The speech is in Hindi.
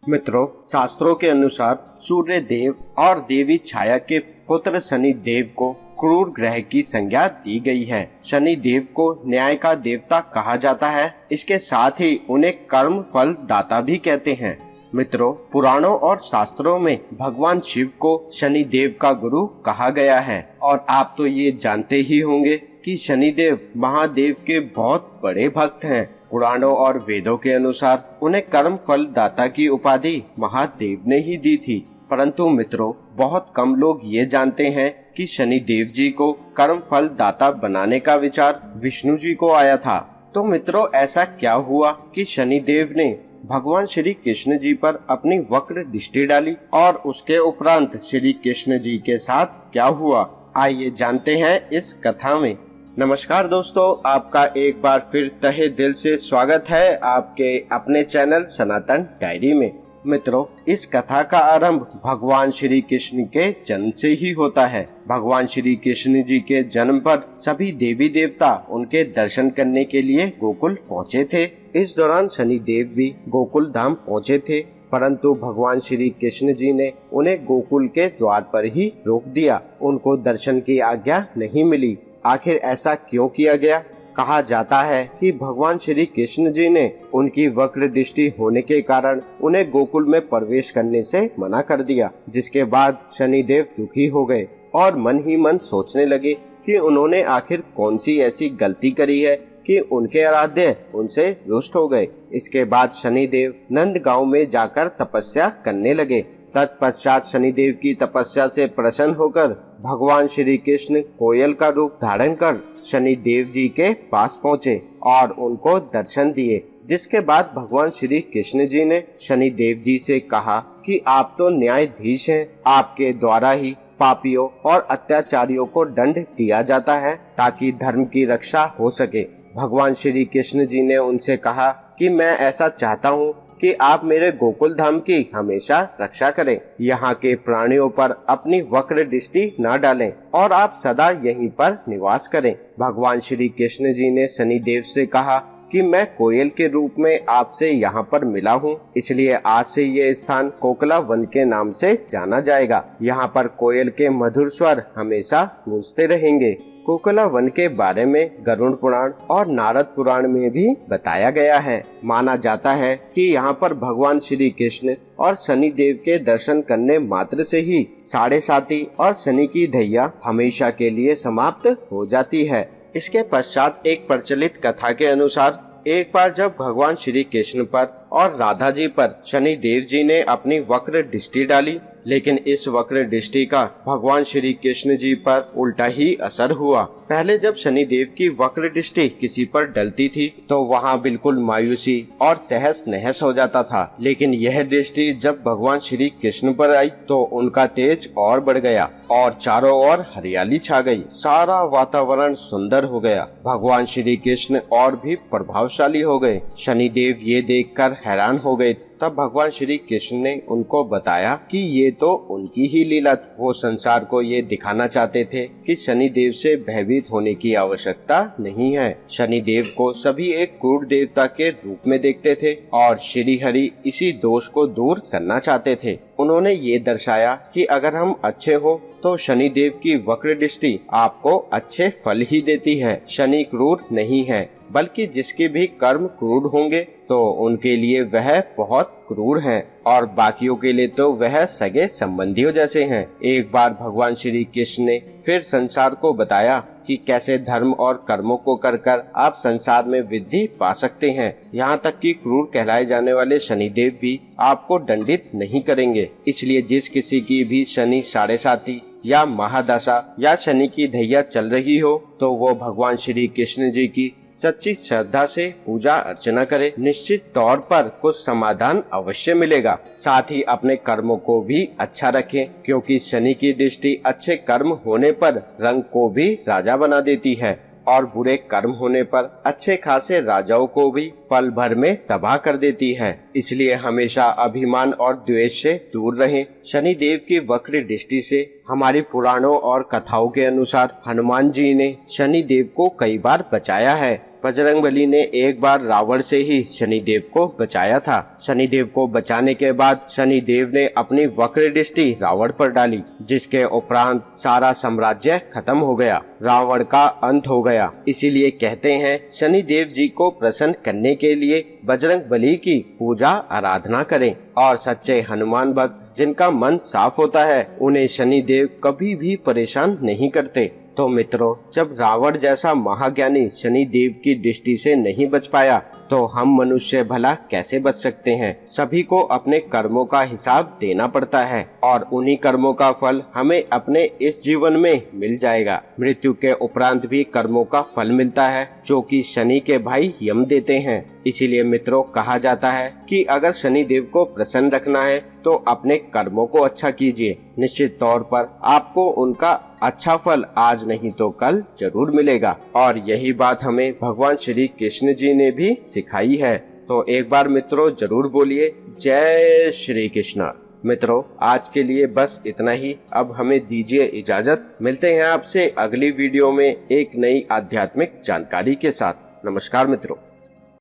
मित्रों, शास्त्रों के अनुसार सूर्य देव और देवी छाया के पुत्र शनि देव को क्रूर ग्रह की संज्ञा दी गई है। शनि देव को न्याय का देवता कहा जाता है। इसके साथ ही उन्हें कर्म फल दाता भी कहते हैं। मित्रों, पुराणों और शास्त्रों में भगवान शिव को शनि देव का गुरु कहा गया है और आप तो ये जानते ही होंगे कि शनि देव महादेव के बहुत बड़े भक्त हैं। पुराणों और वेदों के अनुसार उन्हें कर्म फल दाता की उपाधि महादेव ने ही दी थी। परंतु मित्रों, बहुत कम लोग ये जानते हैं कि शनि देव जी को कर्म फल दाता बनाने का विचार विष्णु जी को आया था। तो मित्रों, ऐसा क्या हुआ कि शनि देव ने भगवान श्री कृष्ण जी पर अपनी वक्र दृष्टि डाली और उसके उपरांत श्री कृष्ण जी के साथ क्या हुआ, आइए जानते हैं इस कथा में। नमस्कार दोस्तों, आपका एक बार फिर तहे दिल से स्वागत है आपके अपने चैनल सनातन डायरी में। मित्रों, इस कथा का आरंभ भगवान श्री कृष्ण के जन्म से ही होता है। भगवान श्री कृष्ण जी के जन्म पर सभी देवी देवता उनके दर्शन करने के लिए गोकुल पहुँचे थे। इस दौरान शनि देव भी गोकुल धाम पहुँचे थे, परंतु भगवान श्री कृष्ण जी ने उन्हें गोकुल के द्वार पर ही रोक दिया। उनको दर्शन की आज्ञा नहीं मिली। आखिर ऐसा क्यों किया गया? कहा जाता है कि भगवान श्री कृष्ण जी ने उनकी वक्र दृष्टि होने के कारण उन्हें गोकुल में प्रवेश करने से मना कर दिया, जिसके बाद शनिदेव दुखी हो गए और मन ही मन सोचने लगे कि उन्होंने आखिर कौन सी ऐसी गलती करी है कि उनके आराध्य उनसे रुष्ट हो गए। इसके बाद शनिदेव नंद गांव में जाकर तपस्या करने लगे। तत्पश्चात शनिदेव की तपस्या से प्रसन्न होकर भगवान श्री कृष्ण कोयल का रूप धारण कर शनि देव जी के पास पहुँचे और उनको दर्शन दिए। जिसके बाद भगवान श्री कृष्ण जी ने शनि देव जी से कहा कि आप तो न्यायाधीश हैं, आपके द्वारा ही पापियों और अत्याचारियों को दंड दिया जाता है ताकि धर्म की रक्षा हो सके। भगवान श्री कृष्ण जी ने उनसे कहा कि मैं ऐसा चाहता हूँ कि आप मेरे गोकुल धाम की हमेशा रक्षा करें, यहाँ के प्राणियों पर अपनी वक्र दृष्टि न डालें और आप सदा यहीं पर निवास करें। भगवान श्री कृष्ण जी ने शनि देव से कहा कि मैं कोयल के रूप में आपसे यहाँ पर मिला हूँ, इसलिए आज से ये स्थान कोकला वन के नाम से जाना जाएगा। यहाँ पर कोयल के मधुर स्वर हमेशा गूंजते रहेंगे। कोकला वन के बारे में गरुड़ पुराण और नारद पुराण में भी बताया गया है। माना जाता है कि यहाँ पर भगवान श्री कृष्ण और शनि देव के दर्शन करने मात्र से ही साढ़े साती और शनि की दैया हमेशा के लिए समाप्त हो जाती है। इसके पश्चात एक प्रचलित कथा के अनुसार एक बार जब भगवान श्री कृष्ण पर और राधा जी पर शनि देव जी ने अपनी वक्र दृष्टि डाली, लेकिन इस वक्र दृष्टि का भगवान श्री कृष्ण जी पर उल्टा ही असर हुआ। पहले जब शनि देव की वक्र दृष्टि किसी पर डलती थी तो वहाँ बिल्कुल मायूसी और तहस नहस हो जाता था, लेकिन यह दृष्टि जब भगवान श्री कृष्ण पर आई तो उनका तेज और बढ़ गया और चारों ओर हरियाली छा गई। सारा वातावरण सुंदर हो गया। भगवान श्री कृष्ण और भी प्रभावशाली हो गए। शनि देव ये देखकर हैरान हो गए। तब भगवान श्री कृष्ण ने उनको बताया कि ये तो उनकी ही लीला। वो संसार को ये दिखाना चाहते थे कि शनि देव से भयभीत होने की आवश्यकता नहीं है। शनि देव को सभी एक क्रूर देवता के रूप में देखते थे और श्री हरि इसी दोष को दूर करना चाहते थे। उन्होंने ये दर्शाया कि अगर हम अच्छे हो तो शनि देव की वक्र दृष्टि आपको अच्छे फल ही देती है। शनि क्रूर नहीं है, बल्कि जिसके भी कर्म क्रूर होंगे तो उनके लिए वह बहुत क्रूर हैं और बाकियों के लिए तो वह सगे संबंधियों जैसे हैं। एक बार भगवान श्री कृष्ण ने फिर संसार को बताया कि कैसे धर्म और कर्मों को कर आप संसार में वृद्धि पा सकते हैं। यहाँ तक कि क्रूर कहलाए जाने वाले शनिदेव भी आपको दंडित नहीं करेंगे। इसलिए जिस किसी की भी शनि साढ़े साती या महादशा या शनि की दैया चल रही हो तो वो भगवान श्री कृष्ण जी की सच्ची श्रद्धा से पूजा अर्चना करे। निश्चित तौर पर कुछ समाधान अवश्य मिलेगा। साथ ही अपने कर्मों को भी अच्छा रखें, क्योंकि शनि की दृष्टि अच्छे कर्म होने पर रंग को भी राजा बना देती है और बुरे कर्म होने पर अच्छे खासे राजाओं को भी पल भर में तबाह कर देती है। इसलिए हमेशा अभिमान और द्वेष से दूर रहें। शनि देव की वक्र दृष्टि से हमारी पुराणों और कथाओं के अनुसार हनुमान जी ने शनि देव को कई बार बचाया है। बजरंगबली ने एक बार रावण से ही शनिदेव को बचाया था। शनिदेव को बचाने के बाद शनिदेव ने अपनी वक्र दृष्टि रावण पर डाली, जिसके उपरांत सारा साम्राज्य खत्म हो गया, रावण का अंत हो गया। इसीलिए कहते हैं शनिदेव जी को प्रसन्न करने के लिए बजरंगबली की पूजा आराधना करें और सच्चे हनुमान भक्त जिनका मन साफ होता है उन्हें शनिदेव कभी भी परेशान नहीं करते। तो मित्रों, जब रावण जैसा महाज्ञानी शनिदेव की दृष्टि से नहीं बच पाया तो हम मनुष्य भला कैसे बच सकते हैं। सभी को अपने कर्मों का हिसाब देना पड़ता है और उन्हीं कर्मों का फल हमें अपने इस जीवन में मिल जाएगा। मृत्यु के उपरांत भी कर्मों का फल मिलता है जो कि शनि के भाई यम देते हैं। इसीलिए मित्रों, कहा जाता है कि अगर शनिदेव को प्रसन्न रखना है तो अपने कर्मों को अच्छा कीजिए। निश्चित तौर पर आपको उनका अच्छा फल आज नहीं तो कल जरूर मिलेगा। और यही बात हमें भगवान श्री कृष्ण जी ने भी सिखाई है। तो एक बार मित्रों जरूर बोलिए जय श्री कृष्ण। मित्रों, आज के लिए बस इतना ही। अब हमें दीजिए इजाजत। मिलते हैं आपसे अगली वीडियो में एक नई आध्यात्मिक जानकारी के साथ। नमस्कार मित्रों।